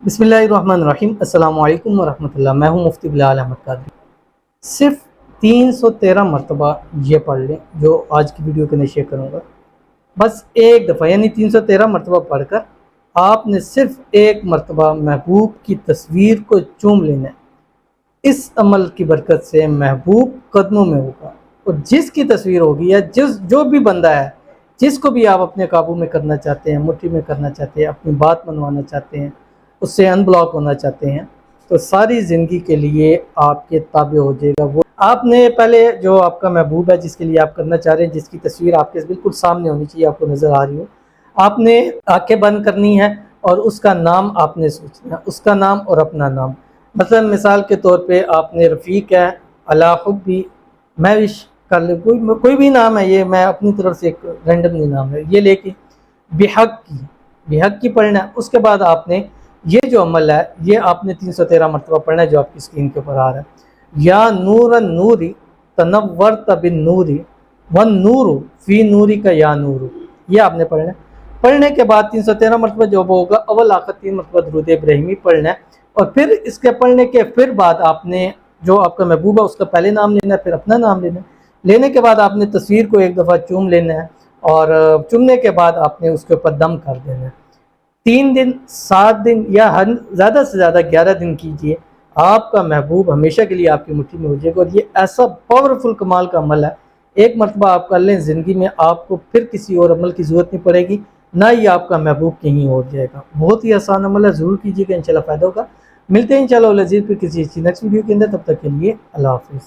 बिस्मिल्लाहिर्रहमानिर्रहीम। अस्सलाम वालेकुम वरहमतुल्लाह। मैं हूं मुफ्ती बिलाल अहमद कादरी। सिर्फ 313 मरतबा ये पढ़ लें जो आज की वीडियो के अंदर शेयर करूँगा। बस एक दफ़ा यानी 313 मरतबा पढ़कर आपने सिर्फ एक मरतबा महबूब की तस्वीर को चूम लेना है। इस अमल की बरकत से महबूब कदमों में होगा और जिसकी तस्वीर होगी या जो भी बंदा है जिसको भी आप अपने काबू में करना चाहते हैं, मुट्ठी में करना चाहते हैं, अपनी बात मनवाना चाहते हैं, उससे अनब्लॉक होना चाहते हैं, तो सारी ज़िंदगी के लिए आपके ताबे हो जाएगा। वो आपने पहले जो आपका महबूब है जिसके लिए आप करना चाह रहे हैं, जिसकी तस्वीर आपके बिल्कुल सामने होनी चाहिए, आपको नज़र आ रही हो, आपने आंखें बंद करनी है और उसका नाम आपने सोचना है, उसका नाम और अपना नाम। मतलब मिसाल के तौर पे आपने रफ़ीक है, अला हुब्बी, मैं विश कर ले, कोई भी नाम है, ये मैं अपनी तरफ से एक रैंडमली नाम है ये लेके बेहक की पढ़ना है। उसके बाद आपने ये जो अमल है ये आपने 313 मरतबा पढ़ना है जो आपकी स्क्रीन के ऊपर आ रहा है। या नूर नूरी तनव्वरत बिन नूरी वन नूर फी नूरी का या नूर, ये आपने पढ़ना है। पढ़ने के बाद 313 मरतबा जो होगा अव्वल आखिर 3 मरतबा दुरूद इब्राहिमी पढ़ना है और फिर इसके पढ़ने के फिर बाद आपने जो आपका महबूब है उसका पहले नाम लेना है, फिर अपना नाम लेना है। लेने के बाद आपने तस्वीर को एक दफ़ा चूम लेना है और चूमने के बाद आपने उसके ऊपर दम कर देना है। 3 दिन, 7 दिन या ज़्यादा से ज़्यादा 11 दिन कीजिए, आपका महबूब हमेशा के लिए आपकी मुट्ठी में हो जाएगा। और ये ऐसा पावरफुल कमाल का अमल है, एक मरतबा आप कर लें, ज़िंदगी में आपको फिर किसी और अमल की ज़रूरत नहीं पड़ेगी, ना ही आपका महबूब कहीं और जाएगा। बहुत ही आसान अमल है, ज़रूर कीजिएगा, इंशाल्लाह फ़ायदा होगा। मिलते हैं इंशाल्लाह लज़ीज़ फिर किसी नेक्स्ट वीडियो के अंदर, तब तक के लिए अल्लाह हाफ़िज़।